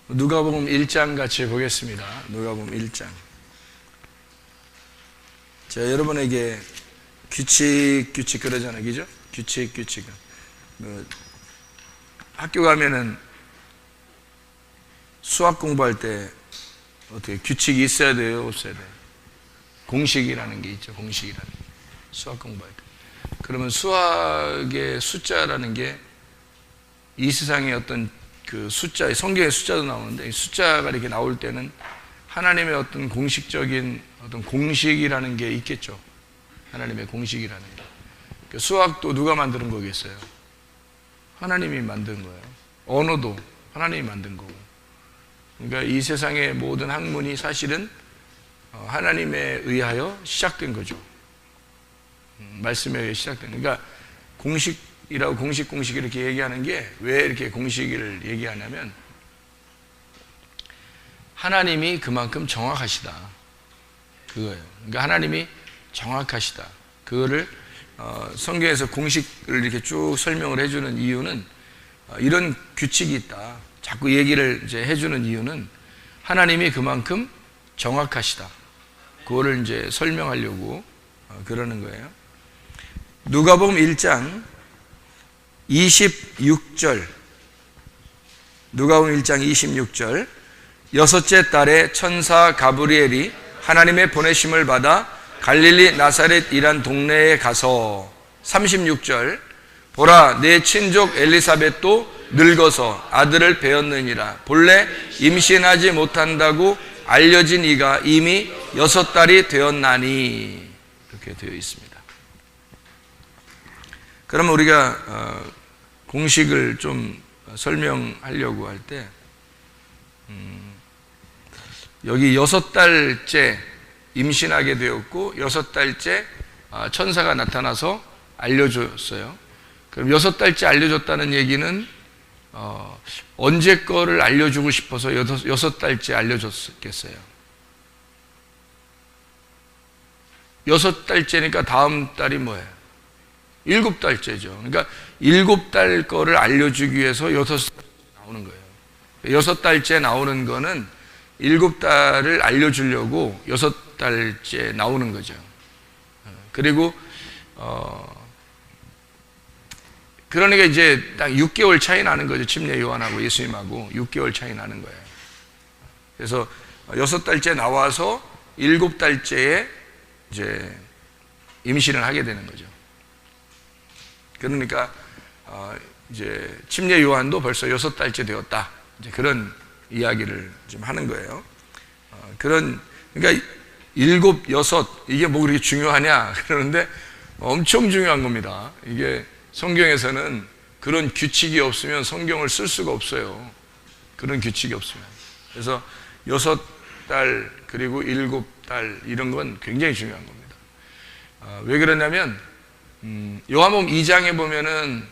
누가복음 1장 같이 보겠습니다. 누가복음 1장. 제가 여러분에게 규칙 그러잖아요. 그죠? 규칙. 학교 가면은 수학 공부할 때 어떻게 규칙이 있어야 돼요? 없어야 돼요? 공식이라는 게 있죠. 공식이라는 게. 수학 공부할 때. 그러면 수학의 숫자라는 게 이 세상의 어떤 그 숫자, 성경의 숫자도 나오는데 이 숫자가 이렇게 나올 때는 하나님의 어떤 공식적인 어떤 공식이라는 게 있겠죠. 하나님의 공식이라는 게. 그 수학도 누가 만드는 거겠어요? 하나님이 만든 거예요. 언어도 하나님이 만든 거고. 그러니까 이 세상의 모든 학문이 사실은 하나님에 의하여 시작된 거죠. 말씀에 의해 시작된. 그러니까 공식이라고 공식 이렇게 얘기하는 게 왜 이렇게 공식을 얘기하냐면 하나님이 그만큼 정확하시다. 그거예요. 그러니까 하나님이 정확하시다. 그거를 성경에서 공식을 이렇게 쭉 설명을 해주는 이유는 이런 규칙이 있다. 자꾸 얘기를 이제 해주는 이유는 하나님이 그만큼 정확하시다. 그거를 이제 설명하려고 그러는 거예요. 누가복음 1장 26절. 누가복음 1장 26절. 여섯째 달에 천사 가브리엘이 하나님의 보내심을 받아 갈릴리 나사렛이란 동네에 가서 36절. 보라, 내 친족 엘리사벳도 늙어서 아들을 배었느니라. 본래 임신하지 못한다고 알려진 이가 이미 6달이 되었나니. 이렇게 되어 있습니다. 그러면 우리가 공식을 좀 설명하려고 할 때 여기 6달째 임신하게 되었고 6달째 천사가 나타나서 알려줬어요. 그럼 6달째 알려줬다는 얘기는 언제 거를 알려주고 싶어서 6달째 알려줬겠어요? 6달째니까 다음 달이 뭐예요? 7달째죠. 그러니까 7달 거를 알려주기 위해서 6달째 나오는 거예요. 6달째 나오는 거는 7달을 알려주려고 6달째 나오는 거죠. 그리고 그러니까 이제 딱 6개월 차이 나는 거죠. 침례 요한하고 예수님하고 6개월 차이 나는 거예요. 그래서 6달째 나와서 7달째에 이제 임신을 하게 되는 거죠. 그러니까 이제 침례 요한도 벌써 6달째 되었다. 이제 그런 이야기를 좀 하는 거예요. 그러니까 7, 6 이게 뭐 그렇게 중요하냐 그러는데 엄청 중요한 겁니다. 이게 성경에서는 그런 규칙이 없으면 성경을 쓸 수가 없어요. 그런 규칙이 없으면. 그래서 6달 그리고 7달 이런 건 굉장히 중요한 겁니다. 왜 그러냐면 요한복음 2장에 보면은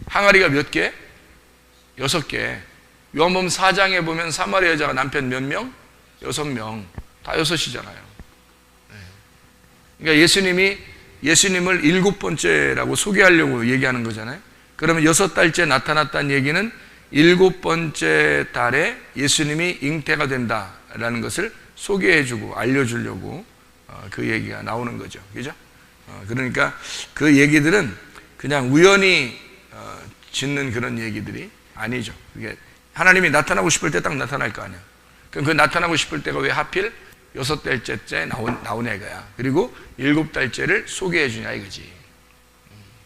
항아리가 몇 개? 6개. 요한복음 4장에 보면 사마리아 여자가 남편 몇 명? 6명. 다 6이잖아요. 그러니까 예수님을 7번째라고 소개하려고 얘기하는 거잖아요. 그러면 6달째 나타났다는 얘기는 7번째 달에 예수님이 잉태가 된다라는 것을 소개해주고 알려주려고 그 얘기가 나오는 거죠. 그죠? 그러니까 그 얘기들은 그냥 우연히 짓는 그런 얘기들이 아니죠. 그게 하나님이 나타나고 싶을 때 딱 나타날 거 아니야. 그럼 그 나타나고 싶을 때가 왜 하필 6달째 나오냐 이거야. 그리고 7달째를 소개해 주냐 이거지.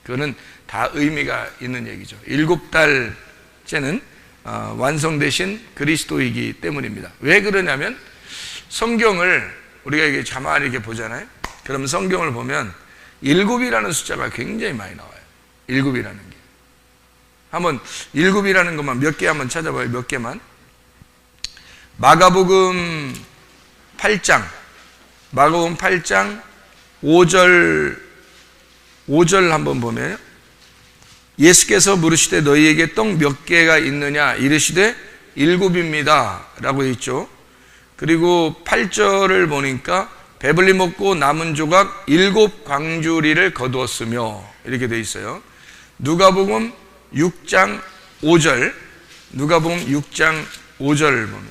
그거는 다 의미가 있는 얘기죠. 7달째는 완성되신 그리스도이기 때문입니다. 왜 그러냐면 성경을 우리가 이게 가만히 이렇게 보잖아요. 그러면 성경을 보면 7이라는 숫자가 굉장히 많이 나와요. 7이라는 게. 한번 7이라는 것만 몇 개 한번 찾아봐요. 몇 개만. 마가복음 8장 5절 한번 보면 예수께서 물으시되 너희에게 떡 몇 개가 있느냐 이르시되 7입니다 라고 있죠. 그리고 8절을 보니까 배불리 먹고 남은 조각 7 광주리를 거두었으며 이렇게 되어 있어요. 누가복음 6장 5절 5절 보면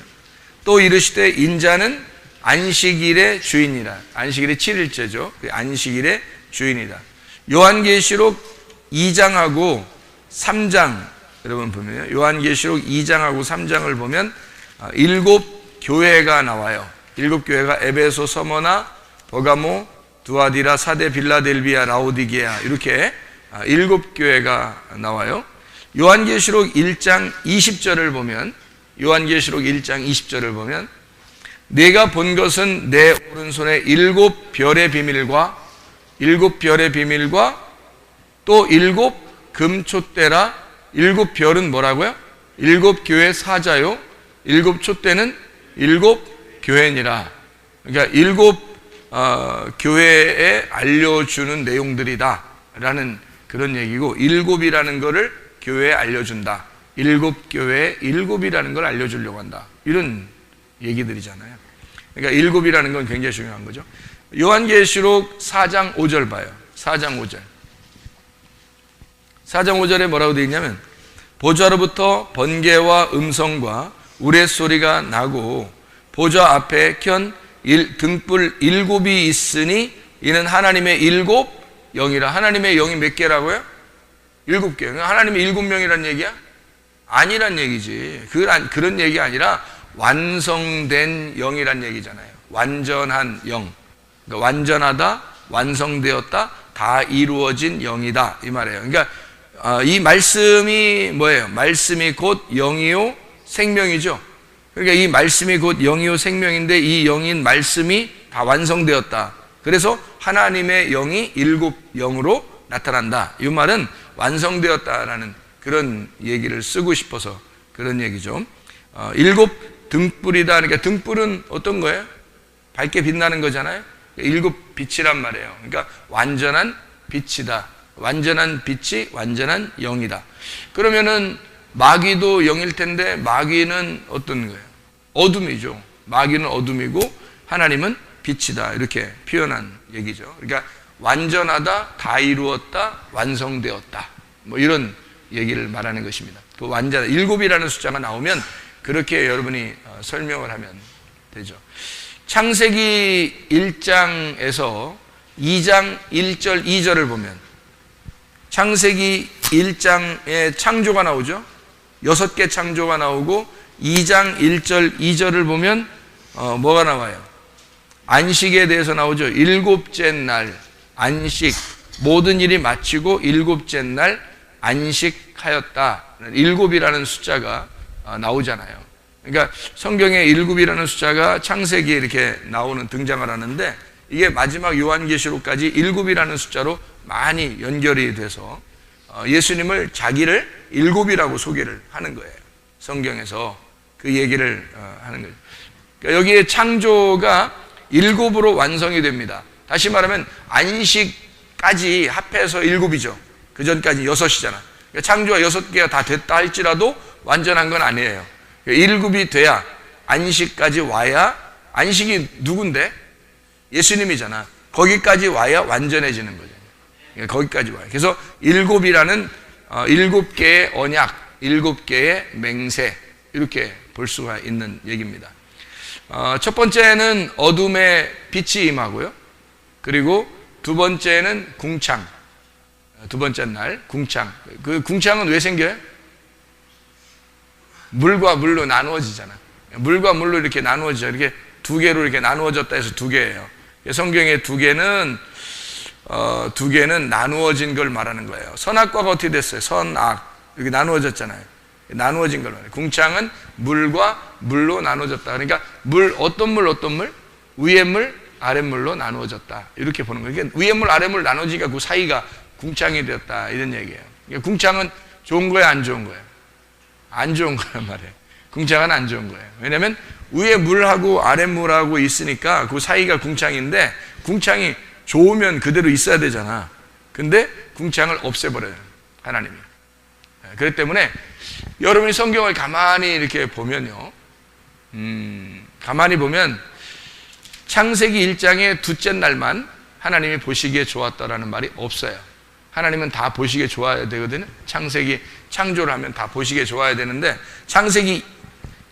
또 이르시되 인자는 안식일의 주인이라. 안식일이 7일째죠. 안식일의 주인이다. 요한계시록 2장하고 3장 여러분 보면요. 요한계시록 2장하고 3장을 보면 7교회가 나와요. 7교회가 에베소, 서머나, 버가모, 두아디라, 사데, 빌라델비아, 라오디게아 이렇게 7교회가 나와요. 요한계시록 1장 20절을 보면 요한계시록 1장 20절을 보면 내가 본 것은 내 오른손에 7별의 비밀과 7별의 비밀과 또 7금촛대라. 7별은 뭐라고요? 7교회 사자요. 7촛대는 7교회니라. 그러니까 7교회에 알려주는 내용들이다 라는 그런 얘기고 7이라는 거를 교회에 알려준다. 7교회에 7이라는 걸 알려주려고 한다. 이런 얘기들이잖아요. 그러니까 7이라는 건 굉장히 중요한 거죠. 요한계시록 4장 5절 봐요. 4장 5절. 4장 5절에 뭐라고 되어 있냐면 보좌로부터 번개와 음성과 우레소리가 나고 보좌 앞에 켠 등불 7이 있으니 이는 하나님의 7영이라. 하나님의 영이 몇 개라고요? 7개. 하나님의 7명이란 얘기야? 아니란 얘기지. 그런 얘기 아니라 완성된 영이란 얘기잖아요. 완전한 영. 그러니까 완전하다, 완성되었다, 다 이루어진 영이다 이 말이에요. 그러니까 이 말씀이 뭐예요? 말씀이 곧 영이요 생명이죠. 그러니까 이 말씀이 곧 영이요 생명인데 이 영인 말씀이 다 완성되었다. 그래서 하나님의 영이 7영으로 나타난다. 이 말은 완성되었다라는 그런 얘기를 쓰고 싶어서 그런 얘기죠. 7 등불이다. 그러니까 등불은 어떤 거예요? 밝게 빛나는 거잖아요. 7 빛이란 말이에요. 그러니까 완전한 빛이다. 완전한 빛이 완전한 영이다. 그러면은 마귀도 영일 텐데 마귀는 어떤 거예요? 어둠이죠. 마귀는 어둠이고 하나님은 빛이다. 이렇게 표현한 얘기죠. 그러니까 완전하다, 다 이루었다, 완성되었다. 뭐 이런 얘기를 말하는 것입니다. 그 완전 7이라는 숫자가 나오면 그렇게 여러분이 설명을 하면 되죠. 창세기 1장에서 2장 1절 2절을 보면 창세기 1장에 창조가 나오죠. 6개 창조가 나오고 2장 1절 2절을 보면 뭐가 나와요? 안식에 대해서 나오죠. 7째 날 안식, 모든 일이 마치고 7째 날 안식하였다. 7이라는 숫자가 나오잖아요. 그러니까 성경에 7이라는 숫자가 창세기에 이렇게 나오는 등장을 하는데 이게 마지막 요한계시록까지 7이라는 숫자로 많이 연결이 돼서 예수님을 자기를 7이라고 소개를 하는 거예요. 성경에서 그 얘기를 하는 거예요. 그러니까 여기에 창조가 7으로 완성이 됩니다. 다시 말하면 안식까지 합해서 7이죠. 그 전까지 6이잖아. 그러니까 창조가 6개가 다 됐다 할지라도 완전한 건 아니에요. 7이 돼야 안식까지 와야, 안식이 누군데? 예수님이잖아. 거기까지 와야 완전해지는 거죠. 그러니까 거기까지 와요. 그래서 7이라는 7개의 언약, 7개의 맹세 이렇게 볼 수가 있는 얘기입니다. 첫 번째는 어둠의 빛이 임하고요. 그리고 두 번째는 궁창. 두 번째 날 궁창. 그 궁창은 왜 생겨요? 물과 물로 나누어지잖아. 물과 물로 이렇게 나누어지죠. 이렇게 2개로 이렇게 나누어졌다 해서 2개예요. 성경의 2개는 2개는 나누어진 걸 말하는 거예요. 선악과가 어떻게 됐어요? 선악 이렇게 나누어졌잖아요. 나누어진 걸 말해요. 궁창은 물과 물로 나누어졌다. 그러니까 어떤 물? 위의 물, 아랫물로 나누어졌다. 이렇게 보는 거예요. 그러니까 위의 물, 아랫물 나누어지니까 그 사이가 궁창이 되었다. 이런 얘기예요. 그러니까 궁창은 좋은 거예요, 안 좋은 거예요? 안 좋은 거란 말이에요. 궁창은 안 좋은 거예요. 왜냐하면 위에 물하고 아랫물하고 있으니까 그 사이가 궁창인데 궁창이 좋으면 그대로 있어야 되잖아. 근데 궁창을 없애버려요, 하나님이. 그렇기 때문에 여러분이 성경을 가만히 이렇게 보면요, 가만히 보면 창세기 1장의 둘째 날만 하나님이 보시기에 좋았다라는 말이 없어요. 하나님은 다 보시기에 좋아야 되거든요. 창세기 창조를 하면 다 보시기에 좋아야 되는데 창세기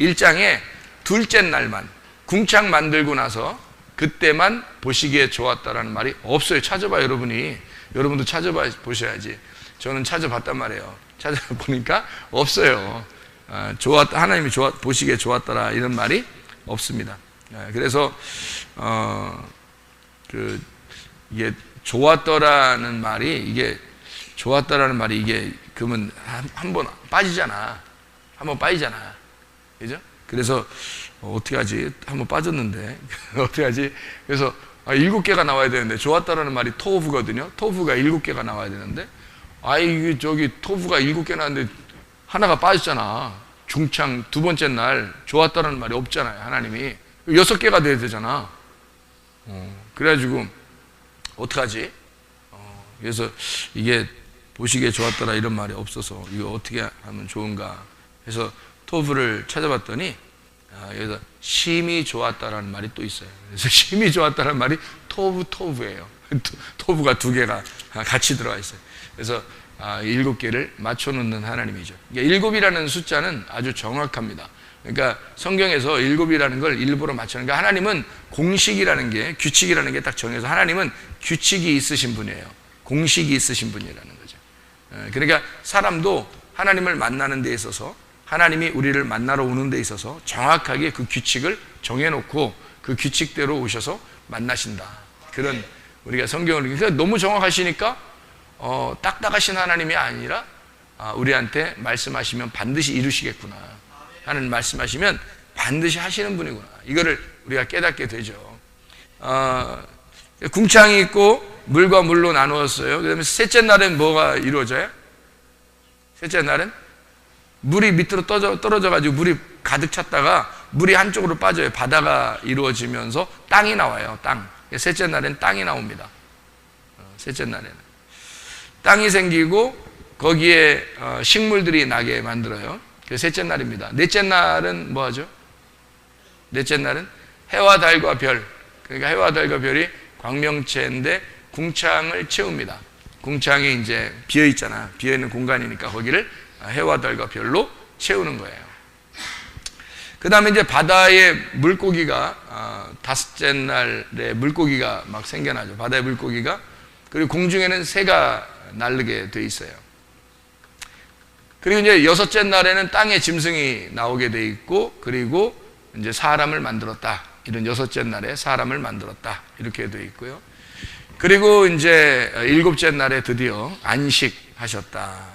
1장에 둘째 날만 궁창 만들고 나서 그때만 보시기에 좋았다라는 말이 없어요. 찾아봐 여러분도 찾아봐 보셔야지. 저는 찾아봤단 말이에요. 찾아보니까 없어요. 하나님이 보시기에 좋았더라 이런 말이 없습니다. 그래서 이게 좋았더라는 말이 이게 그러면 한번 빠지잖아. 그죠? 그래서 어떻게 하지? 한번 빠졌는데 어떻게 하지? 그래서 7개가 나와야 되는데 좋았다라는 말이 토브거든요. 토브가 7개가 나와야 되는데 이게 토브가 7개 나왔는데 하나가 빠졌잖아. 중창 두 번째 날 좋았다라는 말이 없잖아요. 하나님이 6개가 돼야 되잖아. 그래가지고 어떡하지? 그래서 이게 보시기에 좋았더라 이런 말이 없어서 이거 어떻게 하면 좋은가 해서 토브를 찾아봤더니 여기서 심히 좋았다라는 말이 또 있어요. 그래서 심히 좋았다라는 말이 토브예요. 토브가 2개가 같이 들어가 있어요. 그래서 7개를 맞춰놓는 하나님이죠. 7이라는 숫자는 아주 정확합니다. 그러니까 성경에서 7이라는 걸 일부러 맞추는, 그러니까 하나님은 공식이라는 게, 규칙이라는 게 딱 정해서 하나님은 규칙이 있으신 분이에요. 공식이 있으신 분이라는 거죠. 그러니까 사람도 하나님을 만나는 데 있어서, 하나님이 우리를 만나러 오는 데 있어서 정확하게 그 규칙을 정해놓고 그 규칙대로 오셔서 만나신다. 그런 우리가 성경을, 그러니까 너무 정확하시니까 딱딱하신 하나님이 아니라 우리한테 말씀하시면 반드시 이루시겠구나 하는, 말씀하시면 반드시 하시는 분이구나, 이거를 우리가 깨닫게 되죠. 궁창이 있고 물과 물로 나누었어요. 그 다음에 셋째 날엔 뭐가 이루어져요? 셋째 날엔 물이 밑으로 떨어져가지고 물이 가득 찼다가 물이 한쪽으로 빠져요. 바다가 이루어지면서 땅이 나와요. 땅. 셋째 날엔 땅이 나옵니다. 셋째 날에는 땅이 생기고 거기에 식물들이 나게 만들어요. 그 셋째 날입니다. 넷째 날은 뭐 하죠? 넷째 날은 해와 달과 별, 그러니까 해와 달과 별이 광명체인데 궁창을 채웁니다. 궁창이 이제 비어 있잖아. 비어 있는 공간이니까 거기를 해와 달과 별로 채우는 거예요. 그 다음에 이제 바다에 물고기가, 다섯째 날에 물고기가 막 생겨나죠. 바다에 물고기가. 그리고 공중에는 새가 날르게 돼 있어요. 그리고 이제 여섯째 날에는 땅에 짐승이 나오게 돼 있고, 그리고 이제 사람을 만들었다. 이런 여섯째 날에 사람을 만들었다. 이렇게 돼 있고요. 그리고 이제 일곱째 날에 드디어 안식하셨다.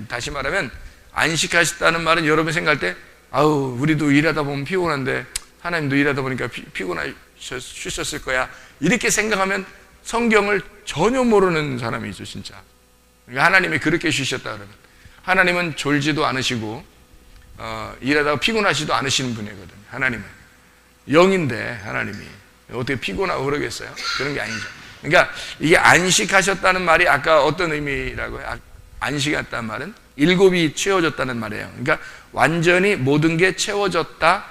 다시 말하면 안식하셨다는 말은 여러분 생각할 때, 우리도 일하다 보면 피곤한데 하나님도 일하다 보니까 피곤하셨을 거야, 이렇게 생각하면 성경을 전혀 모르는 사람이죠, 진짜. 그러니까 하나님이 그렇게 쉬셨다 그러면, 하나님은 졸지도 않으시고 일하다가 피곤하지도 않으시는 분이거든요. 하나님은 영인데 하나님이 어떻게 피곤하고 그러겠어요? 그런 게 아니죠. 그러니까 이게 안식하셨다는 말이 아까 어떤 의미라고요? 안식했다는 말은 7이 채워졌다는 말이에요. 그러니까 완전히 모든 게 채워졌다.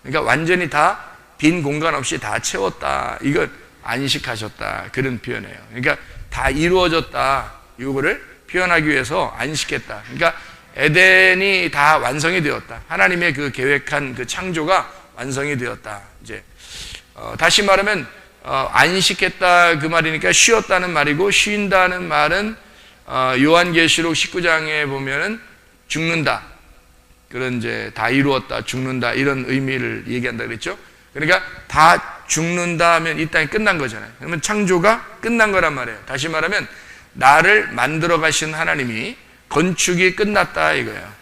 그러니까 완전히 다 빈 공간 없이 다 채웠다. 이걸 안식하셨다, 그런 표현이에요. 그러니까 다 이루어졌다, 이거를 표현하기 위해서 안식했다. 그러니까 에덴이 다 완성이 되었다. 하나님의 그 계획한 그 창조가 완성이 되었다. 이제 다시 말하면 안식했다 그 말이니까 쉬었다는 말이고, 쉰다는 말은 요한계시록 19장에 보면은 죽는다, 그런 이제 다 이루었다, 죽는다, 이런 의미를 얘기한다 그랬죠. 그러니까 다 죽는다 하면 이 땅이 끝난 거잖아요. 그러면 창조가 끝난 거란 말이에요. 다시 말하면 나를 만들어 가신 하나님이 건축이 끝났다 이거예요.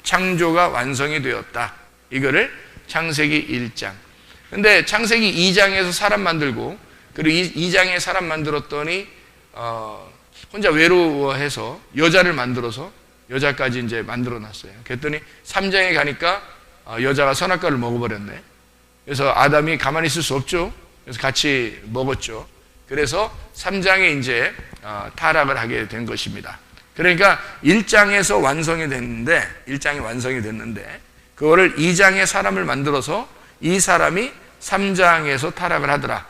창조가 완성이 되었다, 이거를 창세기 1장. 근데 창세기 2장에서 사람 만들고, 그리고 2장에 사람 만들었더니 혼자 외로워해서 여자를 만들어서 여자까지 이제 만들어 놨어요. 그랬더니 3장에 가니까 여자가 선악과를 먹어버렸네. 그래서 아담이 가만히 있을 수 없죠. 그래서 같이 먹었죠. 그래서 3장에 이제 타락을 하게 된 것입니다. 그러니까 1장에서 완성이 됐는데, 1장이 완성이 됐는데 그거를 2장에 사람을 만들어서 이 사람이 3장에서 타락을 하더라.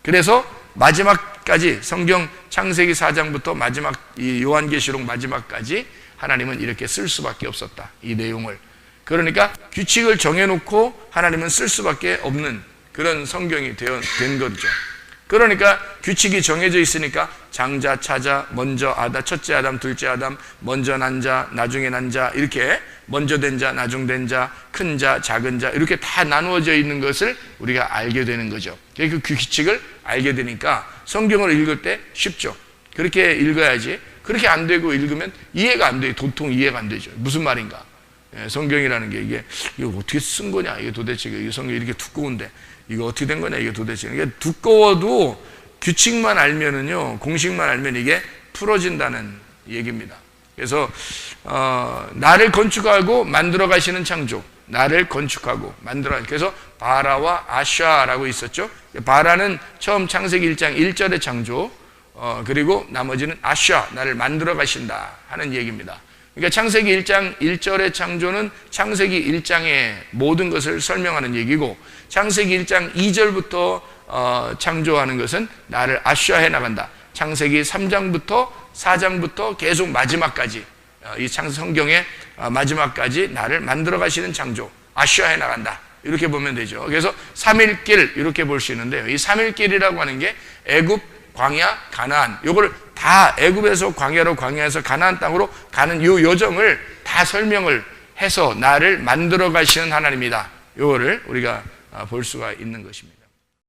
그래서 마지막까지 성경 창세기 4장부터 마지막 이 요한계시록 마지막까지 하나님은 이렇게 쓸 수밖에 없었다, 이 내용을. 그러니까 규칙을 정해놓고 하나님은 쓸 수밖에 없는 그런 성경이 된 거죠. 그러니까 규칙이 정해져 있으니까 장자, 차자, 먼저 아다, 첫째 아담, 둘째 아담, 먼저 난 자, 나중에 난 자, 이렇게 먼저 된 자, 나중 된 자, 큰 자, 작은 자, 이렇게 다 나누어져 있는 것을 우리가 알게 되는 거죠. 그 규칙을 알게 되니까 성경을 읽을 때 쉽죠. 그렇게 읽어야지. 그렇게 안 되고 읽으면 이해가 안 돼요. 도통 이해가 안 되죠. 무슨 말인가? 성경이라는 게 이거 어떻게 쓴 거냐? 이게 도대체 이 성경이 이렇게 두꺼운데 이거 어떻게 된 거냐? 이게 도대체 이게 두꺼워도 규칙만 알면은요, 공식만 알면 이게 풀어진다는 얘기입니다. 그래서 나를 건축하고 만들어 가시는 창조, 나를 건축하고 만들어. 그래서 바라와 아샤라고 있었죠. 바라는 처음 창세기 1장 1절의 창조, 그리고 나머지는 아샤, 나를 만들어 가신다 하는 얘기입니다. 그러니까 창세기 1장 1절의 창조는 창세기 1장의 모든 것을 설명하는 얘기고, 창세기 1장 2절부터 창조하는 것은 나를 아샤해 나간다. 창세기 3장부터 4장부터 계속 마지막까지, 이 성경의 마지막까지 나를 만들어 가시는 창조, 아샤해 나간다. 이렇게 보면 되죠. 그래서 3일길 이렇게 볼 수 있는데요. 이 3일길이라고 하는 게 애굽, 광야, 가나안, 요걸 다 애굽에서 광야로, 광야에서 가나안 땅으로 가는 요 여정을 다 설명을 해서 나를 만들어 가시는 하나님이다. 요거를 우리가 볼 수가 있는 것입니다.